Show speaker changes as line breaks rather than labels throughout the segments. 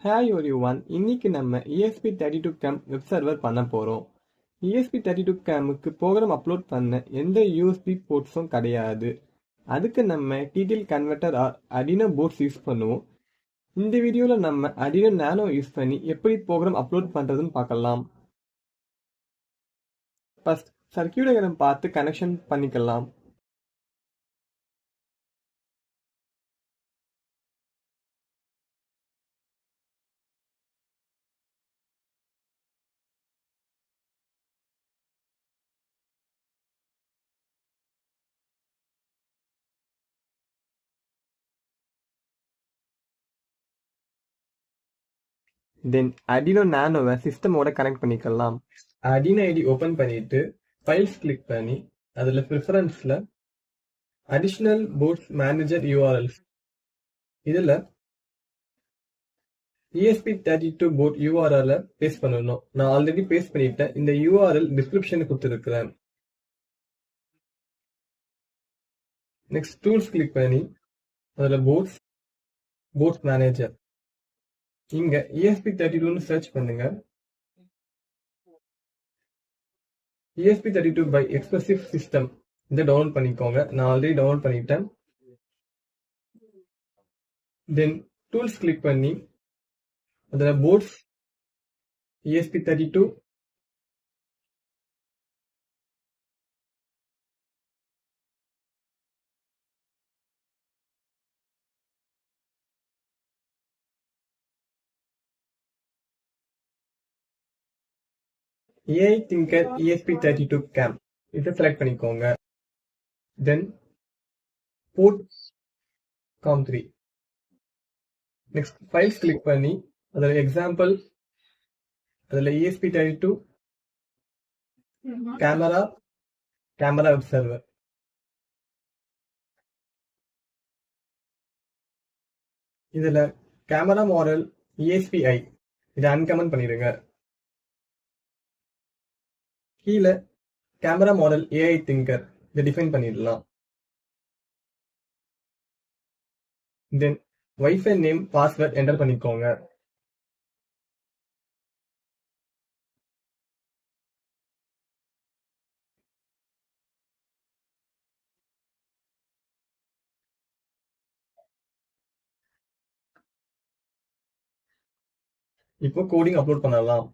Hi everyone, இன்னைக்கு நம்ம ESP32CAM web server பண்ண போறோம். ESP32CAMக்கு ப்ரோக்ராம் அப்லோட் பண்ண எந்த USB போர்ட்ஸும் கிடையாது. அதுக்கு நம்ம TTL converter or Arduino ports use பண்ணுவோம். இந்த வீடியோல நம்ம Arduino Nano யூஸ் பண்ணி எப்படி ப்ரோக்ராம் அப்லோட் பண்றதுன்னு பார்க்கலாம். ஃபர்ஸ்ட் சர்க்யூட் டயக்ராம் பார்த்து கனெக்ஷன் பண்ணிக்கலாம். தென் Arduino Nanoவை சிஸ்டமோட கனெக்ட் பண்ணிக்கலாம். Arduino ஐடி ஓபன் பண்ணிட்டு ஃபைல்ஸ் கிளிக் பண்ணி அதுல ப்ரிஃபரன்ஸ்ல அடிஷனல் போர்ட்ஸ் மேனேஜர் URLs இதுல ESP32 போர்ட் URL பேஸ்ட் பண்ணணும். நான் ஆல்ரெடி பேஸ்ட் பண்ணிட்டேன். இந்த URL டிஸ்கிரிப்ஷன் கொடுத்துருக்கிறேன். நெக்ஸ்ட் டூல்ஸ் கிளிக் பண்ணி அதுல போர்ட்ஸ் மேனேஜர் இங்க ESP32 சர்ச் பண்ணுங்க. ESP32 by Expressive System இதை டவுன்லோட் பண்ணிக்கோங்க. நான் ஆல்ரெடி டவுன்லோட் பண்ணிட்டேன். தென் டூல்ஸ் கிளிக் பண்ணி அதுல ports ESP32 AI Thinker ESP32CAM இதை செலக்ட் பண்ணிக்கோங்க. Then port COM3 next files click பண்ணி அதில் எக்ஸாம்பிள் அதில் ESP32 கேமரா வெப் சர்வர் இதில் கேமரா மாடல் ESPi இதை அன்கமெண்ட் பண்ணிடுங்க. கீழே கேமரா மாடல் AI Thinker இதை டிஃபைன் பண்ணிடலாம். Then wifi name password enter பண்ணிக்கோங்க. இப்போ கோடிங் அப்லோட் பண்ணலாம்.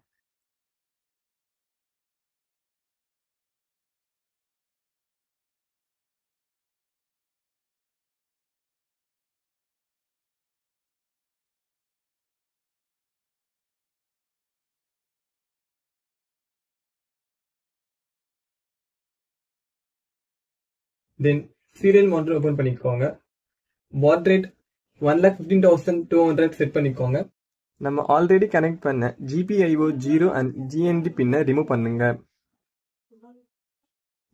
தென் சீரியல் மானிட்டர் ஓபன் பண்ணிக்கோங்க. பாட் ரேட் 1,15,200 செட் பண்ணிக்கோங்க. நம்ம ஆல்ரெடி கனெக்ட் பண்ண GPIO 0 அண்ட் GND பின்னை ரிமூவ் பண்ணுங்க.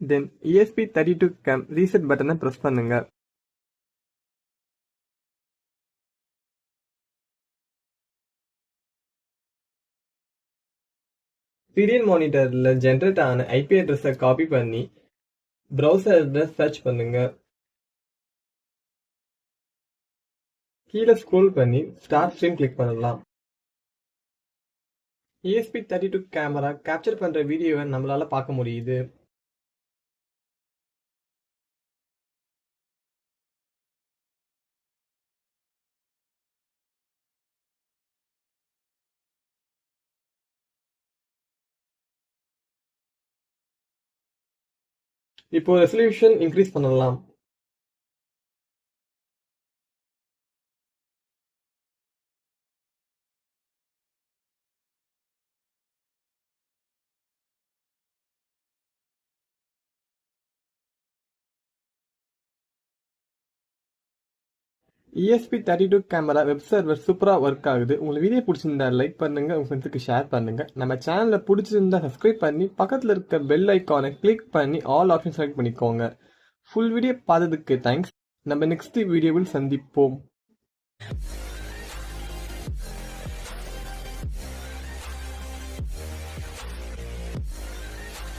தென் ESP32CAM ரீசெட் பட்டனை பிரஸ் பண்ணுங்க. சீரியல் மானிட்டர்ல ஜென்ரேட் ஆன IP அட்ரஸை காப்பி பண்ணி ப்ரௌசர்ல சர்ச் பண்ணுங்க. கீழே ஸ்க்ரோல் பண்ணி ஸ்டார்ட் ஸ்ட்ரீம் கிளிக் பண்ணலாம். ESP32 கேமரா கேப்சர் பண்ற வீடியோவை நம்மளால பார்க்க முடியுது. இப்போ ரெசல்யூஷன் இன்க்ரீஸ் பண்ணலாம். ESP32 கேமரா வெப் சர்வர் சூப்பரா ஒர்க் ஆகுது. உங்களுக்கு வீடியோ பிடிச்சிருந்தா லைக் பண்ணுங்க, உங்க ஃப்ரெண்ட்ஸுக்கு ஷேர் பண்ணுங்க. நம்ம சேனலை பிடிச்சிருந்தா சப்ஸ்கிரைப் பண்ணி பக்கத்துல இருக்க பெல் ஐக்கானை கிளிக் பண்ணி ஆல் ஆப்ஷன் செலக்ட் பண்ணிக்கோங்க. ஃபுல் வீடியோ பார்த்ததுக்கு தேங்க்ஸ். நம்ம நெக்ஸ்ட் வீடியோவில் சந்திப்போம்.